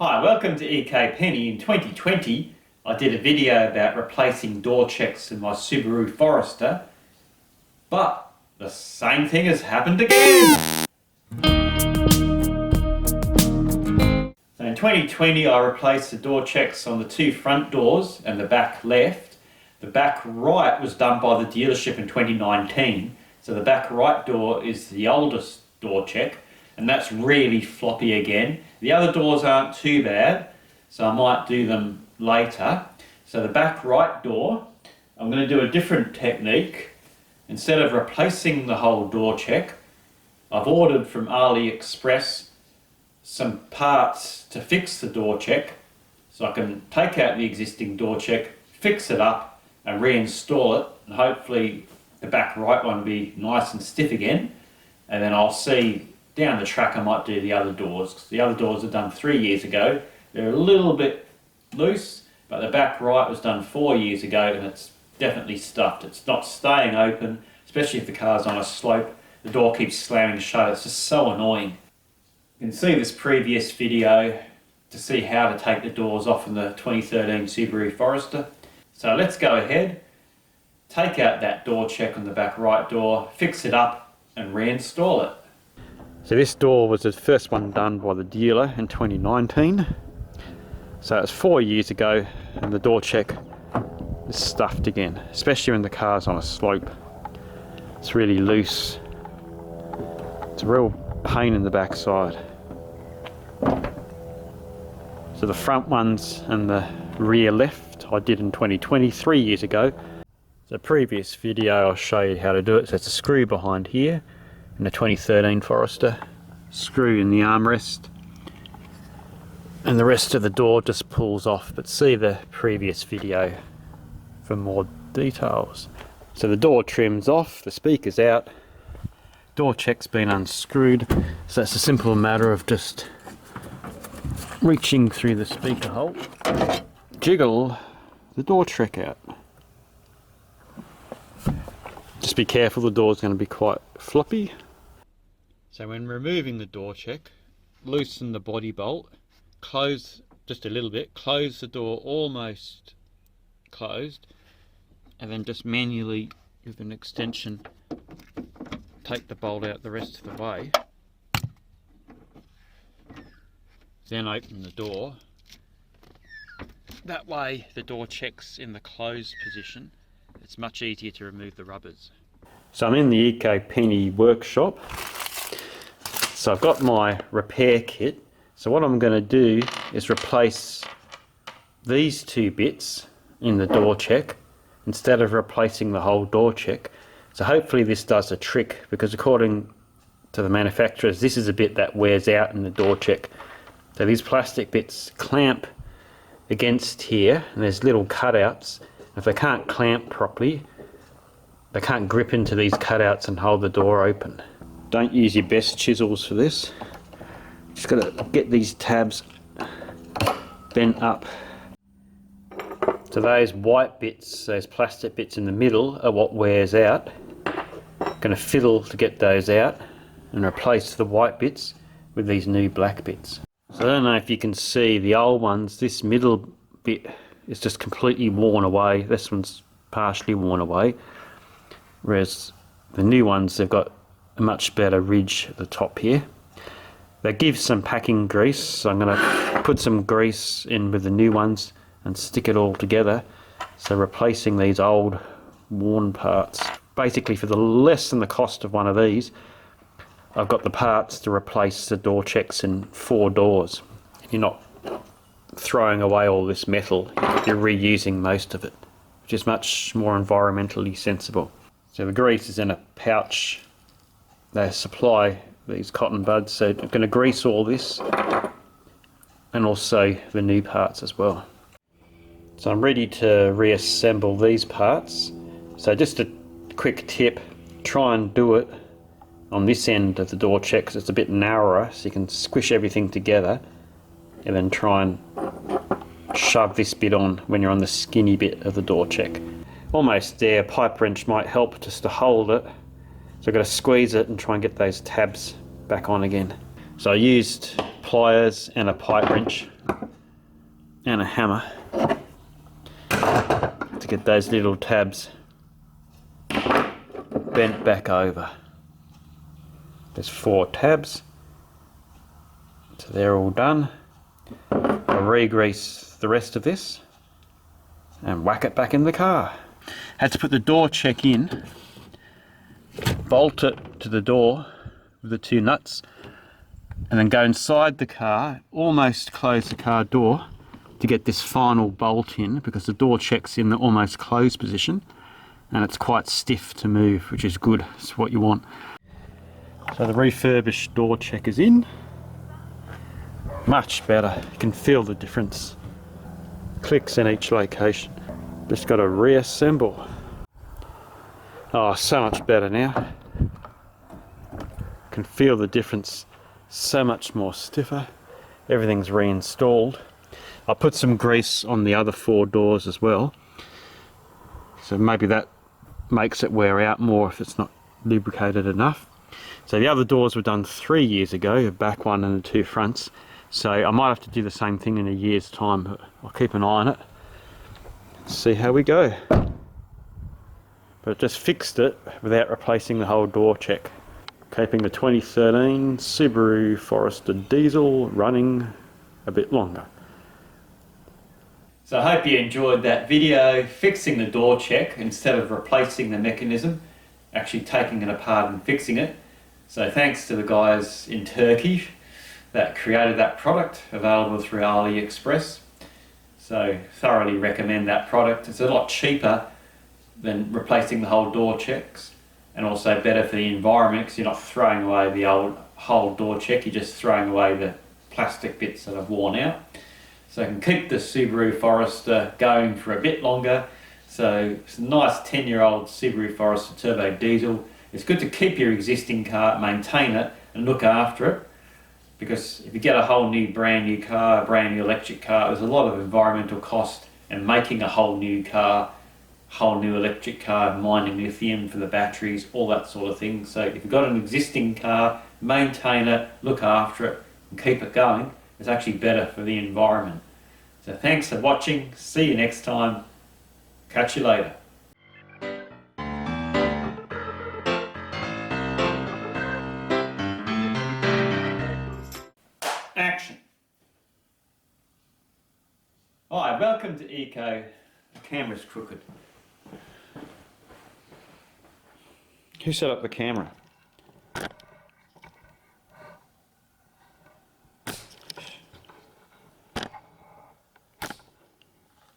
Hi, welcome to ecopenny. In 2020 I did a video about replacing door checks in my Subaru Forester, but the same thing has happened again. So in 2020 I replaced the door checks on the two front doors and the back left. The back right was done by the dealership in 2019, so the back right door is the oldest door check, and that's really floppy again. The other doors aren't too bad, so I might do them later. So the back right door, I'm going to do a different technique. Instead of replacing the whole door check, I've ordered from AliExpress some parts to fix the door check, so I can take out the existing door check, fix it up and reinstall it, and hopefully the back right one will be nice and stiff again. And then I'll see down the track I might do the other doors, because the other doors are done 3 years ago. They're a little bit loose, but the back right was done 4 years ago and it's definitely stuffed. It's not staying open, especially if the car's on a slope. The door keeps slamming shut. It's just so annoying. You can see this previous video to see how to take the doors off in the 2013 Subaru Forester. So let's go ahead, take out that door check on the back right door, fix it up and reinstall it. So this door was the first one done by the dealer in 2019. So it's 4 years ago and the door check is stuffed again, especially when the car's on a slope. It's really loose. It's a real pain in the backside. So the front ones and the rear left I did in 2020, 3 years ago. The previous video I'll show you how to do it. So it's a screw behind here in the 2013 Forester, screw in the armrest, and the rest of the door just pulls off, but see the previous video for more details. So the door trim's off, the speaker's out, door check's been unscrewed, so it's a simple matter of just reaching through the speaker hole, jiggle the door check out. Just be careful, the door's going to be quite floppy. So when removing the door check, loosen the body bolt, close just a little bit, close the door almost closed, and then just manually with an extension take the bolt out the rest of the way. Then open the door. That way the door check's in the closed position. It's much easier to remove the rubbers. So I'm in the ecopenny workshop. So I've got my repair kit. So what I'm going to do is replace these two bits in the door check instead of replacing the whole door check. So hopefully this does a trick, because according to the manufacturers, this is a bit that wears out in the door check. So these plastic bits clamp against here, and there's little cutouts. If they can't clamp properly, they can't grip into these cutouts and hold the door open. Don't use your best chisels for this. Just got to get these tabs bent up. So those white bits, those plastic bits in the middle, are what wears out. Going to fiddle to get those out and replace the white bits with these new black bits. So I don't know if you can see the old ones, this middle bit is just completely worn away. This one's partially worn away, whereas the new ones, they've got a much better ridge at the top here. They give some packing grease, so I'm going to put some grease in with the new ones and stick it all together. So replacing these old worn parts. Basically for the less than the cost of one of these, I've got the parts to replace the door checks in 4 doors. You're not throwing away all this metal, you're reusing most of it, which is much more environmentally sensible. So the grease is in a pouch. They supply these cotton buds, so I'm going to grease all this and also the new parts as well. So I'm ready to reassemble these parts. So just a quick tip, try and do it on this end of the door check because it's a bit narrower, so you can squish everything together and then try and shove this bit on when you're on the skinny bit of the door check. Almost there. A pipe wrench might help just to hold it. So I've got to squeeze it and try and get those tabs back on again. So I used pliers and a pipe wrench and a hammer to get those little tabs bent back over. There's 4 tabs, so they're all done. I'll re-grease the rest of this and whack it back in the car. Had to put the door check in, bolt it to the door with the 2 nuts, and then go inside the car, almost close the car door to get this final bolt in, because the door check's in the almost closed position and it's quite stiff to move, which is good. It's what you want. So the refurbished door check is in. Much better. You can feel the difference. Clicks in each location. Just got to reassemble. Oh, so much better now. Can feel the difference. So much more stiffer. Everything's reinstalled. I'll put some grease on the other 4 doors as well. So maybe that makes it wear out more if it's not lubricated enough. So the other doors were done 3 years ago, the back one and the 2 fronts. So I might have to do the same thing in a year's time, but I'll keep an eye on it. See how we go. But just fixed it without replacing the whole door check. Keeping the 2013 Subaru Forester diesel running a bit longer. So I hope you enjoyed that video fixing the door check instead of replacing the mechanism, actually taking it apart and fixing it. So thanks to the guys in Turkey that created that product, available through AliExpress. So thoroughly recommend that product. It's a lot cheaper than replacing the whole door checks, and also better for the environment because you're not throwing away the whole door check, you're just throwing away the plastic bits that have worn out. So I can keep the Subaru Forester going for a bit longer. So it's a nice 10-year-old Subaru Forester turbo diesel. It's good to keep your existing car, maintain it and look after it, because if you get a whole new brand new car, a brand new electric car, there's a lot of environmental cost in making a whole new car, whole new electric car, mining lithium for the batteries, all that sort of thing. So if you've got an existing car, maintain it, look after it and keep it going. It's actually better for the environment. So thanks for watching. See you next time. Catch you later. Action. Hi, welcome to Eco. The camera's crooked. Who set up the camera?